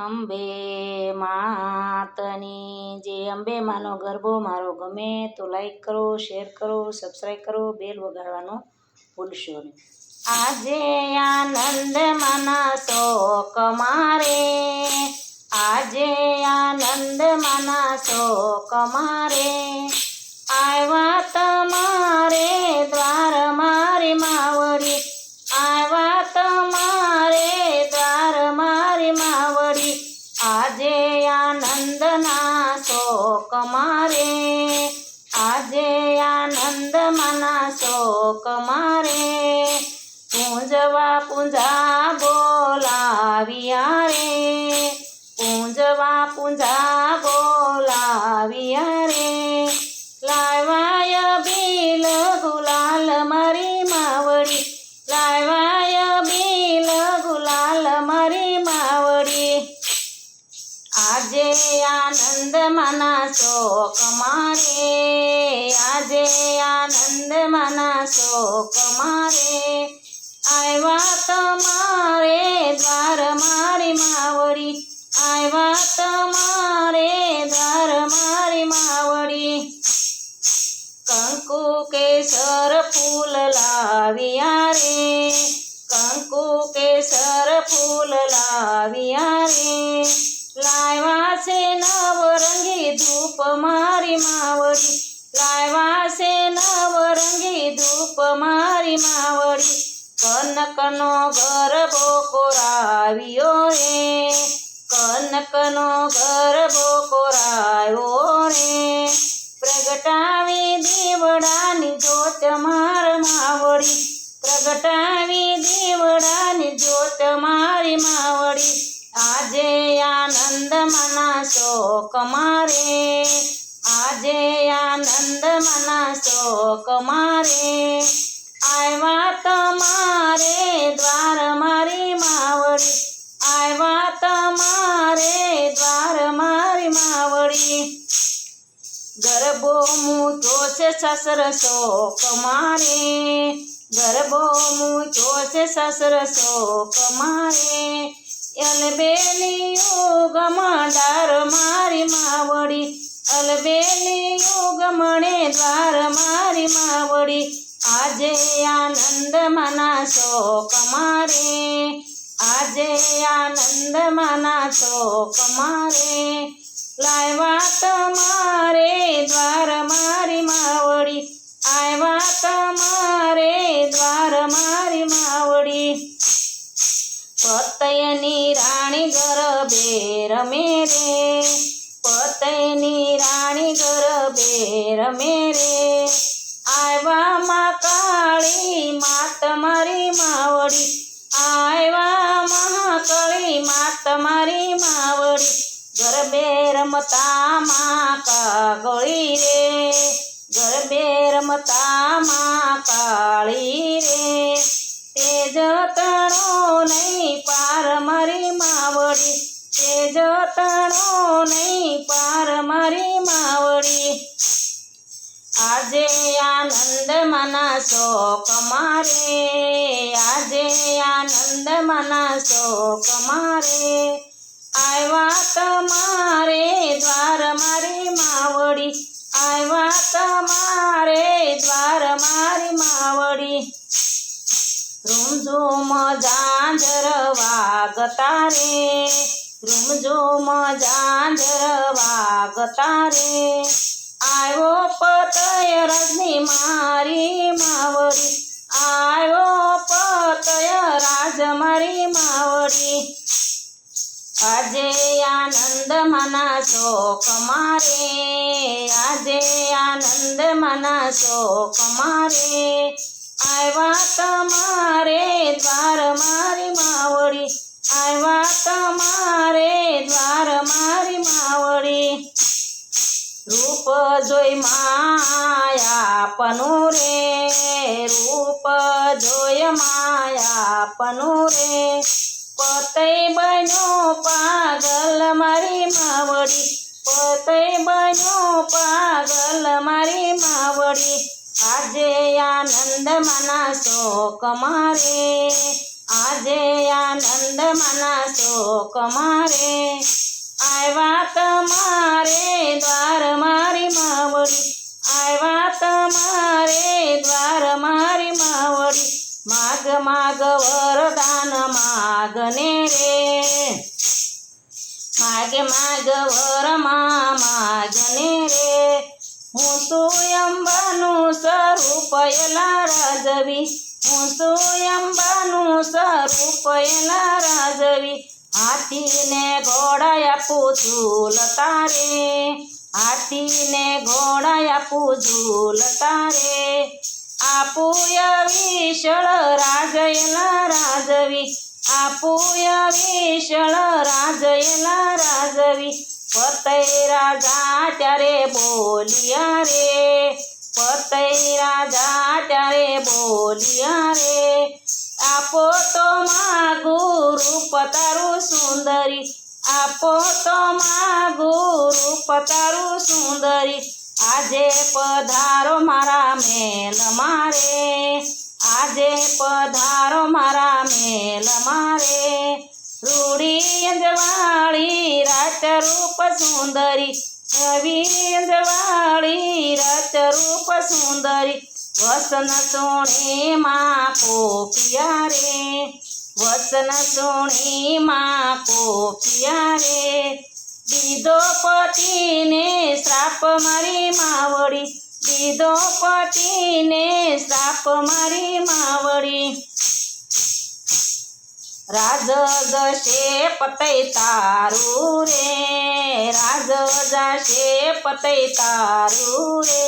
અંબે માતની જે અંબે માનો ગરબો મારો ગમે તો લાઈક કરો, શેર કરો, સબસ્ક્રાઈબ કરો, બેલ વગાડવાનું ભૂલશો નહીં. આજે આનંદ માના શોક મારે, આજે આનંદ માના શોક મારે, આવ્યા તમારે દ્વાર મારી માવડી, આવ્યા તમારે દ્વાર મારી માવડી, આજે આનંદના શોક મારે, આજે આનંદ માના શોક મારે, પૂંજવા પૂંજા બોલાવ્યા રે, પૂંજવા પૂંજા બોલાવ્યા રે, લાવાય બીલ ગુલાલ મારી માવડી, લાવાય બીલ ગુલાલ મારી માવડી, આજે આનંદ માના શોક મારે, આજે આનંદ માના શોક મારે, આવ્યા તમારે દ્વાર મારી માવડી, આવ્યા તમારે દ્વાર મારી માવડી, કંકુ કેસર ફૂલ લાવ્યા રે, કંકુ કેસર ફૂલ લાવ્યા રે, લાવ્યા છે નવરંગી ધૂપ મારી માવડી, લાવ્યા છે નવરંગી ધૂપ મારી માવડી, કનકનો ગરબો કોરાવ્યો રે, કનકનો ગરબો કોરાવ્યો રે, પ્રગટાવી દીવડાની જ્યોત માર માવડી, પ્રગટાવી દીવડાની જ્યોત મારી માવડી, આજે આનંદ માના શોક મારે, આજે આનંદ માના શોક મારે, આવ્યા તમારે દ્વાર મારી માવડી, આવ્યા તમારે દ્વાર મારી માવડી, ગરબો મૂક્યો છે સસર શોક મારે, ગરબો મૂક્યો છે સસર શોક મારે, અલબેલી યુગમાં ડાર મારી માવડી, અલબેલી યુગમણે દ્વાર મારી માવડી, આજે આનંદ માના શોક મારે, આજે આનંદ માના શોક મારે, લાવ્યા તમારે દ્વાર મારી માવડી, આવ્યા તમારે દ્વાર મારી માવડી, પતયની રાણી ગરબે રમે રે, પતયની રાણી ગરબે રમે રે, આવ્યા મા કાળી માત મારી માવડી, આવ્યા મહાકાળી માત મારી માવડી, ગરબે રમતા મા કાગળી રે, ગરબે રમતા મા કાળી રે, તેજ તણો નહીં પાર મારી માવડી, તેજ તણો નહીં પાર મારી માવડી, આજે આનંદ માના શોક મારે, આજે આનંદ માના શોક મારે, આવ્યા તમારે દ્વાર મારી માવડી, આવ્યા તમારે દ્વાર મારી માવડી, રૂમઝૂમ ઝાંઝર વાગતા રે, રૂમઝૂમ ઝાંઝર વાગતા રે, આવ્યો પતય રજની મારી માવડી, આવ્યો પતય રાજ મારી માવડી, આજે આનંદ માના શોક મારે, આજે આનંદ માના શોક મારે, આવ્યા તમારે દ્વાર મારી માવડી, આવ્યા તમારે દ્વાર મારી માવડી, રૂપ જોઈ માયાપનું રે, રૂપ જોઈ માયાપનું રે, પતય બન્યો પાગલ મારી માવડી, પતય બન્યો પાગલ મારી માવડી, આજે આનંદ માના શોક મારે, આજે આનંદ માના શોક મારે આવ્યા તમારે દ્વાર મારી માવડી આવ્યા તમારે દ્વાર મારી માવડી માગ માગ વરદાન માગને રે માગે માગ વરમાં માગને રે હું સુયંબાનું સ્વરૂપ એલા રાજવી હું સુયંબાનું સ્વરૂપ એલા રાજવી હાથીને ઘોડા આપું ઝૂલતા રે હાથીને ઘોડા આપું ઝૂલતા રે આપુય વિશળ રાજયલા રાજવી આપુય વિશળ રાજયલા રાજવી પતય રાજા ત્યારે બોલિયા રે પતય રાજા ત્યારે બોલિયા રે આપો તો માગુ રૂપ તારું સુંદરી આપો તો માગુ રૂપ તારું સુંદરી આજે પધારો મારા મેલ મારે આજે પધારો મારા મેલ મારે રૂડી અંજવાળી રાત રૂપ સુંદરી રવિ અંજવાળી રાત રૂપ સુંદરી વસન સોણી માં કોપિયા રે વસન સોણી માં કોપિયા રે દીધો પતિને શ્રાપ મારી માવડી દીધો પતિને શ્રાપ મારી માવડી રાજ જશે પતય તારું રે રાજ જશે પતય તારું રે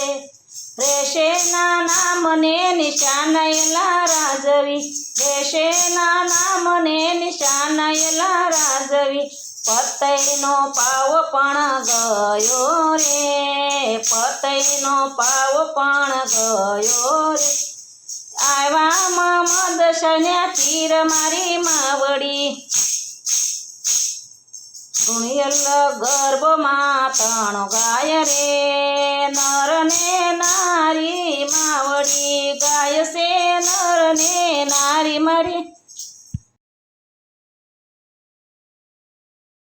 રહેશે નાના મને નિશાન એલા રાજવી રહેશે નાના મને નિશાન એલા રાજવી પતયનો પાવ પણ ગયો રે પતયનો પાવ પણ ગયો રે આવ્યા મમદ સન્યા તીર મારી માવડી ગુણિયલ ગર્ભમાં તણ ગાય રે નર ને નારી માવડી ગાય છે નર ને